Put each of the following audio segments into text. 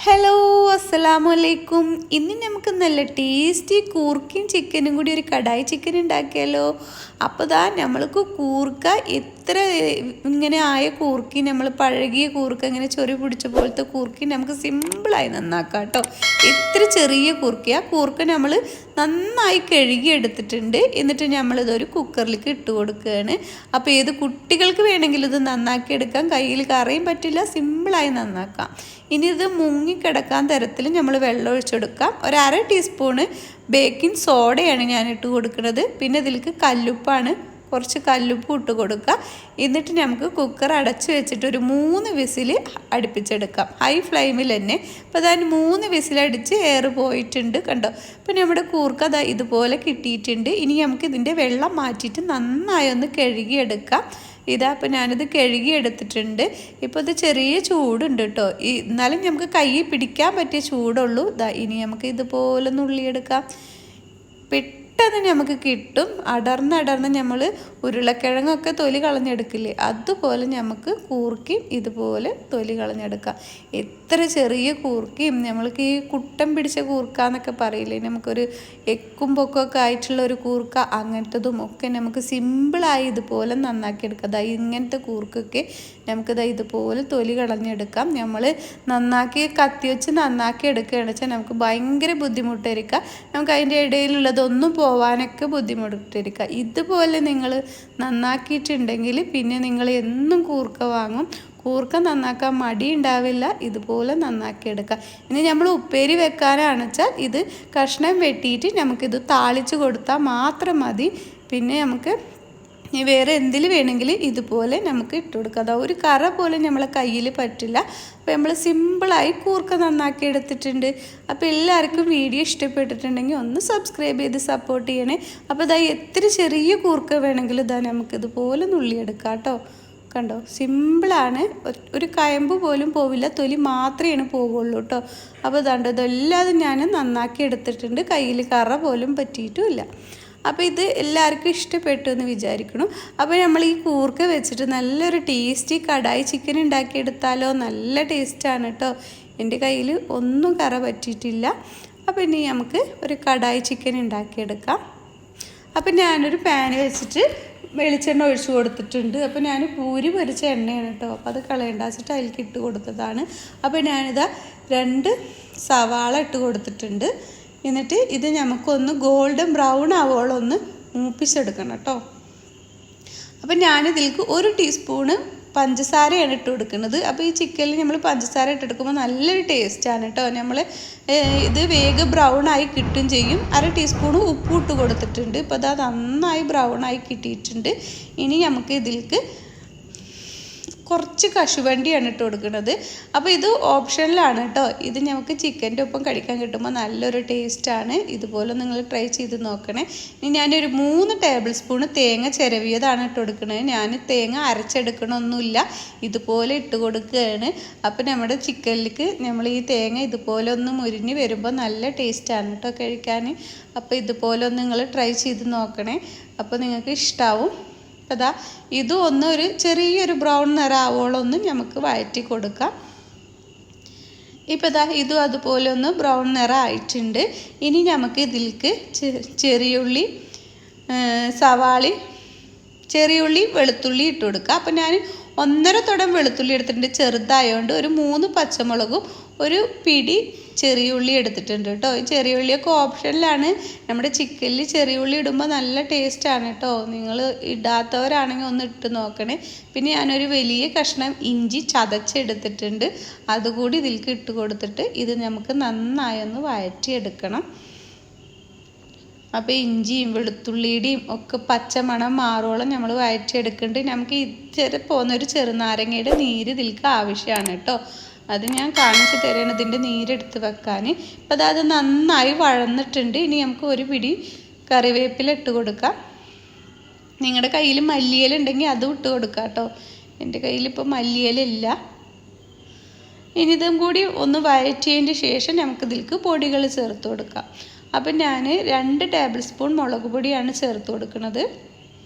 Hello അസ്സലാമു അലൈക്കും. ഇന്ന് നമുക്ക് നല്ല ടേസ്റ്റി കൂർക്കയും ചിക്കനും കൂടി ഒരു കടായി ചിക്കൻ ഉണ്ടാക്കിയാലോ. അപ്പോൾ നമ്മൾക്ക് കൂർക്ക എത്ര ഇങ്ങനെ ആയ കൂർക്കി, നമ്മൾ പഴകിയ കൂർക്ക ഇങ്ങനെ ചൊറി പിടിച്ച പോലത്തെ കൂർക്കി നമുക്ക് സിമ്പിളായി നന്നാക്കാം കേട്ടോ. എത്ര ചെറിയ കൂർക്കി, ആ കൂർക്ക നമ്മൾ നന്നായി കഴുകി എടുത്തിട്ടുണ്ട്. എന്നിട്ട് നമ്മളിതൊരു കുക്കറിലേക്ക് ഇട്ട് കൊടുക്കുകയാണ്. അപ്പോൾ ഏത് കുട്ടികൾക്ക് വേണമെങ്കിലും ഇത് നന്നാക്കി എടുക്കാം, കയ്യിൽ കറിയും പറ്റില്ല, സിമ്പിളായി നന്നാക്കാം. ഇനി ഇത് മുങ്ങിക്കിടക്കാൻ തരത്തിൽ നമ്മൾ വെള്ളം ഒഴിച്ചെടുക്കാം. ഒരു അര ടീസ്പൂണ് ബേക്കിംഗ് സോഡയാണ് ഞാൻ ഇട്ട് കൊടുക്കുന്നത്. പിന്നെ ഇതിലേക്ക് കല്ലുപ്പാണ്, കുറച്ച് കല്ലുപ്പ് ഇട്ട് കൊടുക്കുക. എന്നിട്ട് നമുക്ക് കുക്കർ അടച്ച് വെച്ചിട്ട് ഒരു 3 വിസിൽ അടുപ്പിച്ചെടുക്കാം, ഹൈ ഫ്ലെയിമിൽ തന്നെ. അപ്പോൾ അതായത് 3 വിസിലടിച്ച് എയർ പോയിട്ടുണ്ട് കണ്ടോ. അപ്പോൾ നമ്മുടെ കൂർക്ക ഇതുപോലെ കിട്ടിയിട്ടുണ്ട്. ഇനി നമുക്ക് ഇതിൻ്റെ വെള്ളം മാറ്റിയിട്ട് നന്നായി ഒന്ന് കഴുകിയെടുക്കാം. അപ്പോൾ ഞാനിത് കഴുകി എടുത്തിട്ടുണ്ട്. ഇപ്പോൾ ഇത് ചെറിയ ചൂടുണ്ട് കേട്ടോ, എന്നാലും നമുക്ക് കൈ പിടിക്കാൻ പറ്റിയ ചൂടുള്ളൂ. ഇനി നമുക്ക് ഇതുപോലെ നുള്ളിയെടുക്കാം. പെട്ടെന്ന് നമുക്ക് കിട്ടും. അടർന്ന് നമ്മൾ ഉരുളക്കിഴങ്ങൊക്കെ തൊലി കളഞ്ഞെടുക്കില്ലേ, അതുപോലെ നമുക്ക് കൂർക്കയും ഇതുപോലെ തൊലി കളഞ്ഞെടുക്കാം. എത്ര ചെറിയ കൂർക്കയും, നമ്മൾക്ക് ഈ കുട്ടം പിടിച്ച കൂർക്ക എന്നൊക്കെ പറയില്ലേ, നമുക്കൊരു എക്കും പൊക്കമൊക്കെ ആയിട്ടുള്ള ഒരു കൂർക്ക, അങ്ങനത്തതും ഒക്കെ നമുക്ക് സിമ്പിളായി ഇതുപോലെ നന്നാക്കിയെടുക്കാം. ഇങ്ങനത്തെ കൂർക്കൊക്കെ നമുക്കിത് ഇതുപോലെ തൊലി കളഞ്ഞെടുക്കാം. നമ്മൾ നന്നാക്കി കത്തി വെച്ച് നന്നാക്കി എടുക്കുകയാണെന്ന് വെച്ചാൽ നമുക്ക് ഭയങ്കര ബുദ്ധിമുട്ടായിരിക്കാം. നമുക്ക് അതിൻ്റെ ഇടയിലുള്ളതൊന്നും പോവാനൊക്കെ ബുദ്ധിമുട്ടായിരിക്കുക. ഇതുപോലെ നിങ്ങൾ നന്നാക്കിയിട്ടുണ്ടെങ്കിൽ പിന്നെ നിങ്ങൾ എന്നും കൂർക്ക വാങ്ങും. കൂർക്ക നന്നാക്കാൻ മടി ഉണ്ടാവില്ല. ഇതുപോലെ നന്നാക്കിയെടുക്കാം. ഇനി നമ്മൾ ഉപ്പേരി വെക്കാനാണെന്ന് വെച്ചാൽ ഇത് കഷ്ണം വെട്ടിയിട്ട് നമുക്കിത് താളിച്ച് കൊടുത്താൽ മാത്രം മതി. പിന്നെ നമുക്ക് വേറെ എന്തിൽ വേണമെങ്കിൽ ഇതുപോലെ നമുക്ക് ഇട്ട് കൊടുക്കാം. ഒരു കറ പോലും നമ്മളെ കയ്യിൽ പറ്റില്ല. അപ്പോൾ നമ്മൾ സിമ്പിളായി കൂർക്ക നന്നാക്കി എടുത്തിട്ടുണ്ട്. അപ്പോൾ എല്ലാവർക്കും വീഡിയോ ഇഷ്ടപ്പെട്ടിട്ടുണ്ടെങ്കിൽ ഒന്ന് സബ്സ്ക്രൈബ് ചെയ്ത് സപ്പോർട്ട് ചെയ്യണേ. അപ്പോൾ എത്ര ചെറിയ കൂർക്ക വേണമെങ്കിലും നമുക്കിതുപോലെ നുള്ളിയെടുക്കാം കേട്ടോ. കണ്ടോ, സിമ്പിളാണ്. ഒരു കയമ്പ് പോലും പോവില്ല, തൊലി മാത്രമേ പോകുള്ളൂ കേട്ടോ. അപ്പോൾ ഇതെല്ലാതും ഞാൻ നന്നാക്കി എടുത്തിട്ടുണ്ട്. കയ്യിൽ കറ പോലും പറ്റിയിട്ടുമില്ല. അപ്പോൾ ഇത് എല്ലാവർക്കും ഇഷ്ടപ്പെട്ടു എന്ന് വിചാരിക്കണം. അപ്പോൾ നമ്മൾ ഈ കൂർക്ക വെച്ചിട്ട് നല്ലൊരു ടേസ്റ്റി കടായി ചിക്കൻ ഉണ്ടാക്കിയെടുത്താലോ. നല്ല ടേസ്റ്റാണ് കേട്ടോ. എൻ്റെ കയ്യിൽ ഒന്നും കറ പറ്റിയിട്ടില്ല. അപ്പോൾ ഇനി നമുക്ക് ഒരു കടായി ചിക്കൻ ഉണ്ടാക്കിയെടുക്കാം. അപ്പോൾ ഞാനൊരു പാൻ വെച്ചിട്ട് വെളിച്ചെണ്ണ ഒഴിച്ച് കൊടുത്തിട്ടുണ്ട്. അപ്പോൾ ഞാൻ പൂരി പൊരിച്ച എണ്ണയാണ് കേട്ടോ. അപ്പോൾ അത് കളയണ്ട വെച്ചിട്ട് അതിലേക്ക് ഇട്ട് കൊടുത്തതാണ്. അപ്പോൾ ഞാനിതാ 2 സവാള ഇട്ട് കൊടുത്തിട്ടുണ്ട്. എന്നിട്ട് ഇത് നമുക്കൊന്ന് ഗോൾഡൻ ബ്രൗൺ ആവോളൊന്ന് മൂപ്പിച്ചെടുക്കണം കേട്ടോ. അപ്പം ഞാനിതിലേക്ക് 1 ടീസ്പൂണ് പഞ്ചസാരയാണ് ഇട്ട് കൊടുക്കുന്നത്. അപ്പോൾ ഈ ചിക്കനിൽ നമ്മൾ പഞ്ചസാര ഇട്ടെടുക്കുമ്പോൾ നല്ലൊരു ടേസ്റ്റാണ് കേട്ടോ. നമ്മൾ ഇത് വേഗം ബ്രൗണായി കിട്ടും ചെയ്യും. 1/2 ടീസ്പൂണ് ഉപ്പ് ഇട്ട് കൊടുത്തിട്ടുണ്ട്. ഇപ്പോൾ അത് നന്നായി ബ്രൗണായി കിട്ടിയിട്ടുണ്ട്. ഇനി നമുക്ക് ഇതിലേക്ക് കുറച്ച് കശുവണ്ടിയാണ് ഇട്ട് കൊടുക്കുന്നത്. അപ്പോൾ ഇത് ഓപ്ഷനിലാണ് കേട്ടോ. ഇത് നമുക്ക് ചിക്കൻ്റെ ഒപ്പം കഴിക്കാൻ കിട്ടുമ്പോൾ നല്ലൊരു ടേസ്റ്റാണ്. ഇതുപോലെ നിങ്ങൾ ട്രൈ ചെയ്ത് നോക്കണേ. ഇനി ഞാനൊരു 3 ടേബിൾ സ്പൂണ് തേങ്ങ ചിരവിയതാണ് ഇട്ട് കൊടുക്കുന്നത്. ഞാൻ തേങ്ങ അരച്ചെടുക്കണമൊന്നുമില്ല, ഇതുപോലെ ഇട്ട് കൊടുക്കുകയാണ്. അപ്പോൾ നമ്മുടെ ചിക്കനിലേക്ക് നമ്മൾ ഈ തേങ്ങ ഇതുപോലെ ഒന്ന് മുരിഞ്ഞ് വരുമ്പോൾ നല്ല ടേസ്റ്റാണ് കേട്ടോ കഴിക്കാൻ. അപ്പോൾ ഇതുപോലെ ഒന്ന് നിങ്ങൾ ട്രൈ ചെയ്ത് നോക്കണേ. അപ്പോൾ നിങ്ങൾക്ക് ഇഷ്ടാവും. അപ്പോൾ ഇതും ഒരു ചെറിയൊരു ബ്രൗൺ നിറാവോളൊന്ന് നമുക്ക് വഴറ്റി കൊടുക്കാം. ഇപ്പോൾ ഇതും അതുപോലെ ഒന്ന് ബ്രൗൺ നിറം ആയിട്ടുണ്ട്. ഇനി നമുക്ക് ഇതിലേക്ക് ചെറിയുള്ളി, സവാളി, ചെറിയുള്ളി, വെളുത്തുള്ളി ഇട്ട് കൊടുക്കുക. അപ്പോൾ ഞാൻ 1.5 തുടം വെളുത്തുള്ളി എടുത്തിട്ടുണ്ട്, ചെറുതായതുകൊണ്ട്. ഒരു 3 പച്ചമുളകും ഒരു പിടി ചെറിയുള്ളി എടുത്തിട്ടുണ്ട് കേട്ടോ. ഈ ചെറിയുള്ളിയൊക്കെ ഓപ്ഷനിലാണ്. നമ്മുടെ ചിക്കനിൽ ചെറിയുള്ളി ഇടുമ്പോൾ നല്ല ടേസ്റ്റാണ് കേട്ടോ. നിങ്ങൾ ഇടാത്തവരാണെങ്കിൽ ഒന്ന് ഇട്ട് നോക്കണേ. പിന്നെ ഞാനൊരു വലിയ കഷ്ണം ഇഞ്ചി ചതച്ചെടുത്തിട്ടുണ്ട്, അതുകൂടി ഇതിലേക്ക് ഇട്ട് കൊടുത്തിട്ട് ഇത് നമുക്ക് നന്നായി ഒന്ന് വഴറ്റിയെടുക്കണം. അപ്പോൾ ഇഞ്ചിയും വെളുത്തുള്ളിയുടെയും ഒക്കെ പച്ചമണം മാറോളം നമ്മൾ വഴറ്റിയെടുക്കുന്നുണ്ട്. നമുക്ക് പോകുന്നൊരു ചെറുനാരങ്ങയുടെ നീര് ഇതിലേക്ക് ആവശ്യമാണ് കേട്ടോ. അത് ഞാൻ കാണിച്ചു തരാണ്, ഇതിൻ്റെ നീരെടുത്ത് വെക്കാൻ. അപ്പോൾ അത് നന്നായി വഴന്നിട്ടുണ്ട്. ഇനി നമുക്ക് ഒരു പിടി കറിവേപ്പില ഇട്ട് കൊടുക്കാം. നിങ്ങളുടെ കയ്യിൽ മല്ലിയില ഉണ്ടെങ്കിൽ അതും ഇട്ട് കൊടുക്കാം കേട്ടോ. എൻ്റെ കയ്യിലിപ്പോൾ മല്ലിയില ഇല്ല. ഇനി ഇതും കൂടി ഒന്ന് വഴറ്റിയതിൻ്റെ ശേഷം നമുക്കിതിലേക്ക് പൊടികൾ ചേർത്ത് കൊടുക്കാം. അപ്പം ഞാൻ 2 ടേബിൾ സ്പൂൺ മുളക് പൊടിയാണ് ചേർത്ത് കൊടുക്കുന്നത്.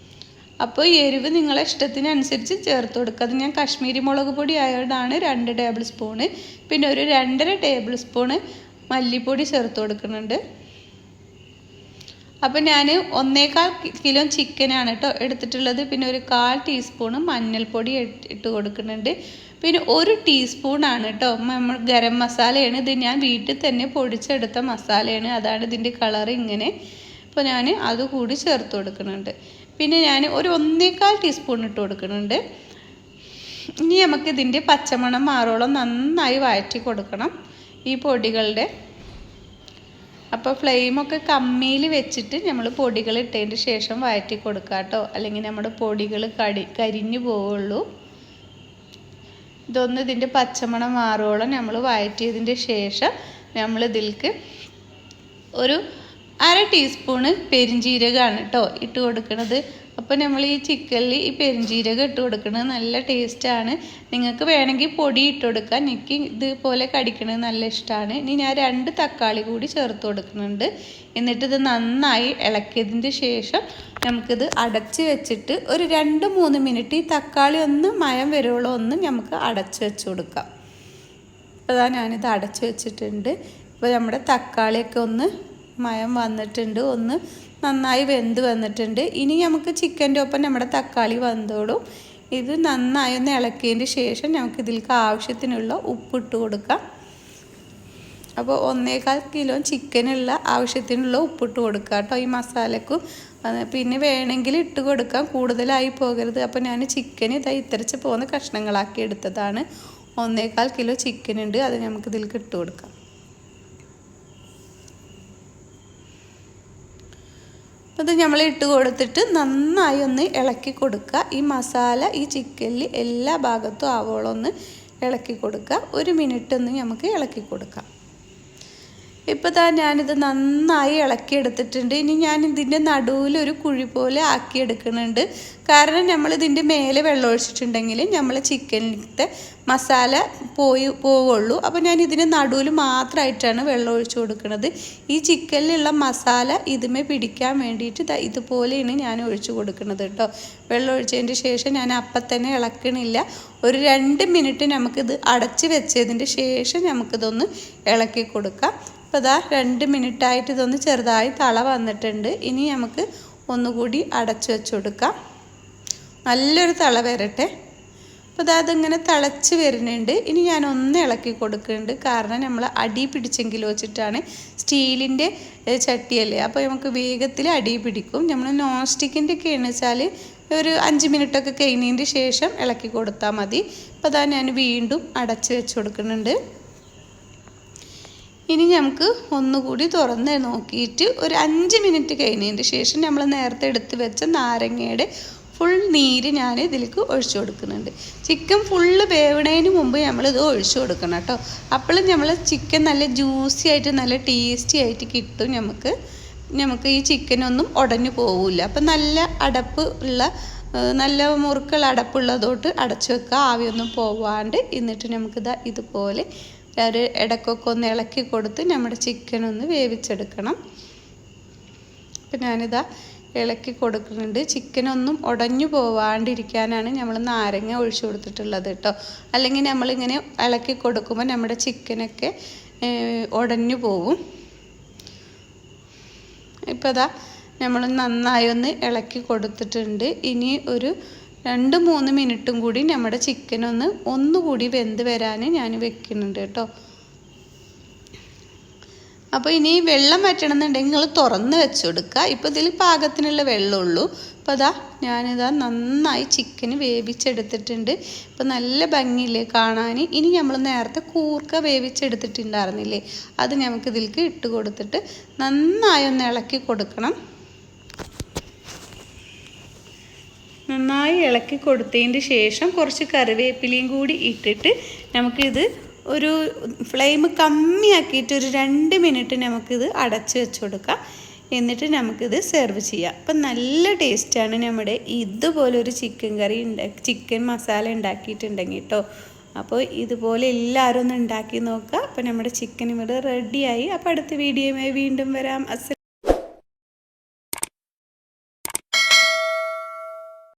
അപ്പോൾ എരിവ് നിങ്ങളെ ഇഷ്ടത്തിനനുസരിച്ച് ചേർത്ത് കൊടുക്കുക. അത് ഞാൻ കാശ്മീരി മുളക് പൊടി ആയതുകൊണ്ടാണ് 2 ടേബിൾ സ്പൂണ്. പിന്നെ ഒരു 2.5 ടേബിൾ സ്പൂണ് മല്ലിപ്പൊടി ചേർത്ത് കൊടുക്കുന്നുണ്ട്. അപ്പോൾ ഞാൻ 1.25 കിലോ ചിക്കനാണ് കേട്ടോ എടുത്തിട്ടുള്ളത്. പിന്നെ ഒരു 1/4 ടീസ്പൂണ് മഞ്ഞൾപ്പൊടി ഇട്ട് കൊടുക്കുന്നുണ്ട്. പിന്നെ 1 ടീസ്പൂണാണ് കേട്ടോ നമ്മൾ ഗരം മസാലയാണ്. ഇത് ഞാൻ വീട്ടിൽ തന്നെ പൊടിച്ചെടുത്ത മസാലയാണ്, അതാണ് ഇതിൻ്റെ കളർ ഇങ്ങനെ. അപ്പോൾ ഞാൻ അതുകൂടി ചേർത്ത് കൊടുക്കുന്നുണ്ട്. പിന്നെ ഞാൻ ഒരു 1.25 ടീസ്പൂൺ ഇട്ട് കൊടുക്കുന്നുണ്ട്. ഇനി നമുക്ക് ഇതിൻ്റെ പച്ചമണം മാറോളം നന്നായി വഴറ്റി കൊടുക്കണം ഈ പൊടികളുടെ. അപ്പോൾ ഫ്ലെയിമൊക്കെ കമ്മിയിൽ വെച്ചിട്ട് നമ്മൾ പൊടികൾ ഇട്ടതിന് ശേഷം വഴറ്റി കൊടുക്കുക കേട്ടോ, അല്ലെങ്കിൽ നമ്മുടെ പൊടികൾ കരിഞ്ഞു പോവുള്ളൂ. ഇതൊന്ന് ഇതിൻ്റെ പച്ചമണം മാറോളം നമ്മൾ വഴറ്റിയതിൻ്റെ ശേഷം നമ്മൾ ഇതിലേക്ക് ഒരു 1/2 ടീസ്പൂണ് പെരിഞ്ജീരകമാണ് കേട്ടോ ഇട്ട് കൊടുക്കുന്നത്. അപ്പോൾ നമ്മൾ ഈ ചിക്കനിൽ ഈ പെരിഞ്ജീരകം ഇട്ട് കൊടുക്കുന്നത് നല്ല ടേസ്റ്റാണ്. നിങ്ങൾക്ക് വേണമെങ്കിൽ പൊടി ഇട്ട് കൊടുക്കാം. എനിക്ക് ഇതുപോലെ കടിക്കണത് നല്ല ഇഷ്ടമാണ്. ഇനി ഞാൻ 2 തക്കാളി കൂടി ചേർത്ത് കൊടുക്കുന്നുണ്ട്. എന്നിട്ട് ഇത് നന്നായി ഇളക്കിയതിൻ്റെ ശേഷം നമുക്കിത് അടച്ച് വെച്ചിട്ട് ഒരു 2-3 മിനിറ്റ് ഈ തക്കാളി ഒന്ന് മയം വരുവോളം ഒന്ന് നമുക്ക് അടച്ച് വെച്ച് കൊടുക്കാം. അപ്പോൾ ഞാനിത് അടച്ച് വെച്ചിട്ടുണ്ട്. ഇപ്പോൾ നമ്മുടെ തക്കാളിയൊക്കെ ഒന്ന് മയം വന്നിട്ടുണ്ട്, ഒന്ന് നന്നായി വെന്ത് വന്നിട്ടുണ്ട്. ഇനി നമുക്ക് ചിക്കൻ്റെ ഒപ്പം നമ്മുടെ തക്കാളി വന്നോളും. ഇത് നന്നായി ഒന്ന് ഇളക്കിയതിന് ശേഷം നമുക്ക് ഇതിലേക്ക് ആവശ്യത്തിനുള്ള ഉപ്പിട്ട് കൊടുക്കാം. അപ്പോൾ 1.25 കിലോ ചിക്കനുള്ള ആവശ്യത്തിനുള്ള ഉപ്പിട്ട് കൊടുക്കുക കേട്ടോ ഈ മസാലക്കും. പിന്നെ വേണമെങ്കിൽ ഇട്ട് കൊടുക്കാം, കൂടുതലായി പോകരുത്. അപ്പോൾ ഞാൻ ചിക്കൻ ഇത്തരച്ച് പോകുന്ന കഷ്ണങ്ങളാക്കി എടുത്തതാണ്. 1.25 കിലോ ചിക്കൻ ഉണ്ട്, അത് നമുക്ക് ഇതിലേക്ക് ഇട്ട് കൊടുക്കാം. അത് നമ്മൾ ഇട്ട് കൊടുത്തിട്ട് നന്നായി ഒന്ന് ഇളക്കി കൊടുക്കുക. ഈ മസാല ഈ ചിക്കനിൽ എല്ലാ ഭാഗത്തും ആവോളം ഒന്ന് ഇളക്കി കൊടുക്കുക. 1 മിനിറ്റ് ഒന്ന് നമുക്ക് ഇളക്കി കൊടുക്കാം. ഇപ്പോൾ ഞാനിത് നന്നായി ഇളക്കിയെടുത്തിട്ടുണ്ട്. ഇനി ഞാൻ ഇതിൻ്റെ നടുവിൽ ഒരു കുഴി പോലെ ആക്കിയെടുക്കുന്നുണ്ട്. കാരണം നമ്മളിതിൻ്റെ മേലെ വെള്ളം ഒഴിച്ചിട്ടുണ്ടെങ്കിൽ നമ്മൾ ചിക്കനിലത്തെ മസാല പോവുള്ളൂ. അപ്പോൾ ഞാൻ ഇതിൻ്റെ നടുവിൽ മാത്രമായിട്ടാണ് വെള്ളം ഒഴിച്ചു കൊടുക്കുന്നത്. ഈ ചിക്കനിലുള്ള മസാല ഇതിമേ പിടിക്കാൻ വേണ്ടിയിട്ട് ഇതുപോലെയാണ് ഞാൻ ഒഴിച്ചു കൊടുക്കുന്നത് കേട്ടോ. വെള്ളം ഒഴിച്ചതിൻ്റെ ശേഷം ഞാൻ അപ്പം തന്നെ ഇളക്കണില്ല. ഒരു 2 മിനിറ്റ് നമുക്കിത് അടച്ച് വെച്ചതിൻ്റെ ശേഷം നമുക്കിതൊന്ന് ഇളക്കി കൊടുക്കാം. അപ്പോൾ 2 മിനിറ്റായിട്ട് ഇതൊന്ന് ചെറുതായി തള വന്നിട്ടുണ്ട്. ഇനി നമുക്ക് ഒന്നുകൂടി അടച്ചു വെച്ച് കൊടുക്കാം, നല്ലൊരു തള വരട്ടെ. അപ്പോൾ അതിങ്ങനെ തിളച്ച് വരുന്നുണ്ട്. ഇനി ഞാനൊന്ന് ഇളക്കി കൊടുക്കുന്നുണ്ട്, കാരണം നമ്മൾ അടി പിടിച്ചെങ്കിൽ വെച്ചിട്ടാണ്. സ്റ്റീലിൻ്റെ ചട്ടിയല്ലേ, അപ്പോൾ നമുക്ക് വേഗത്തിൽ അടി പിടിക്കും. നമ്മൾ നോൺ സ്റ്റിക്കിൻ്റെ ഒക്കെ വെച്ചാൽ ഒരു 5 മിനിറ്റൊക്കെ കഴിഞ്ഞതിൻ്റെ ശേഷം ഇളക്കി കൊടുത്താൽ മതി. അപ്പോൾ ഞാൻ വീണ്ടും അടച്ച് വെച്ച് കൊടുക്കുന്നുണ്ട്. ഇനി നമുക്ക് ഒന്നുകൂടി തുറന്ന് നോക്കിയിട്ട് ഒരു 5 മിനിറ്റ് കഴിഞ്ഞതിൻ്റെ ശേഷം നമ്മൾ നേരത്തെ എടുത്ത് വെച്ച നാരങ്ങയുടെ ഫുൾ നീര് ഞാൻ ഇതിലേക്ക് ഒഴിച്ചു കൊടുക്കുന്നുണ്ട്. ചിക്കൻ ഫുള്ള് വേവണതിന് മുമ്പ് നമ്മളിത് ഒഴിച്ചു കൊടുക്കണം കേട്ടോ. അപ്പോഴും നമ്മൾ ചിക്കൻ നല്ല ജ്യൂസി ആയിട്ട് നല്ല ടേസ്റ്റി ആയിട്ട് കിട്ടും. നമുക്ക് ഈ ചിക്കനൊന്നും ഉടഞ്ഞു പോവില്ല. അപ്പം നല്ല അടപ്പ് ഉള്ള നല്ല മുറുക്കുള്ള അടപ്പുള്ളതോട്ട് അടച്ചു വെക്കുക, ആവിയൊന്നും പോവാണ്ട്. എന്നിട്ട് നമുക്കിതാ ഇതുപോലെ ഒരു ഇടയ്ക്കൊക്കെ ഒന്ന് ഇളക്കി കൊടുത്ത് നമ്മുടെ ചിക്കനൊന്ന് വേവിച്ചെടുക്കണം. അപ്പം ഞാനിതാ ഇളക്കി കൊടുക്കുന്നുണ്ട്. ചിക്കനൊന്നും ഉടഞ്ഞു പോവാണ്ടിരിക്കാനാണ് നമ്മൾ നാരങ്ങ ഒഴിച്ചു കൊടുത്തിട്ടുള്ളത് കേട്ടോ. അല്ലെങ്കിൽ നമ്മളിങ്ങനെ ഇളക്കി കൊടുക്കുമ്പോൾ നമ്മുടെ ചിക്കനൊക്കെ ഉടഞ്ഞു പോവും. ഇപ്പോൾ നമ്മൾ നന്നായി ഒന്ന് ഇളക്കി കൊടുത്തിട്ടുണ്ട്. ഇനി ഒരു 2-3 മിനിറ്റും കൂടി നമ്മുടെ ചിക്കനൊന്ന് ഒന്നുകൂടി വെന്ത് വരാൻ ഞാൻ വെക്കുന്നുണ്ട് കേട്ടോ. അപ്പോൾ ഇനി വെള്ളം വറ്റണമെന്നുണ്ടെങ്കിൽ നിങ്ങൾ തുറന്ന് വെച്ച് കൊടുക്കുക. ഇപ്പോൾ ഇതിൽ പാകത്തിനുള്ള വെള്ളമുള്ളൂ. അപ്പോൾ ഞാനിതാ നന്നായി ചിക്കന് വേവിച്ചെടുത്തിട്ടുണ്ട്. ഇപ്പോൾ നല്ല ഭംഗിയില്ലേ കാണാൻ. ഇനി നമ്മൾ നേരത്തെ കൂർക്ക വേവിച്ചെടുത്തിട്ടുണ്ടായിരുന്നില്ലേ, അത് നമുക്ക് ഇതിലേക്ക് ഇട്ട് കൊടുത്തിട്ട് നന്നായി ഒന്ന് ഇളക്കി കൊടുക്കണം. നന്നായി ഇളക്കി കൊടുത്തതിൻ്റെ ശേഷം കുറച്ച് കറിവേപ്പിലയും കൂടി ഇട്ടിട്ട് നമുക്കിത് ഒരു ഫ്ലെയിം കമ്മിയാക്കിയിട്ട് ഒരു 2 മിനിറ്റ് നമുക്കിത് അടച്ച് വെച്ച് കൊടുക്കാം. എന്നിട്ട് നമുക്കിത് സെർവ് ചെയ്യാം. അപ്പം നല്ല ടേസ്റ്റാണ് നമ്മുടെ ഇതുപോലൊരു ചിക്കൻ മസാല ഉണ്ടാക്കിയിട്ടുണ്ടെങ്കിൽ കേട്ടോ. അപ്പോൾ ഇതുപോലെ എല്ലാവരും ഒന്ന് ഉണ്ടാക്കി നോക്കുക. അപ്പോൾ നമ്മുടെ ചിക്കൻ ഇവിടെ റെഡിയായി. അപ്പോൾ അടുത്ത വീഡിയോയുമായി വീണ്ടും വരാം.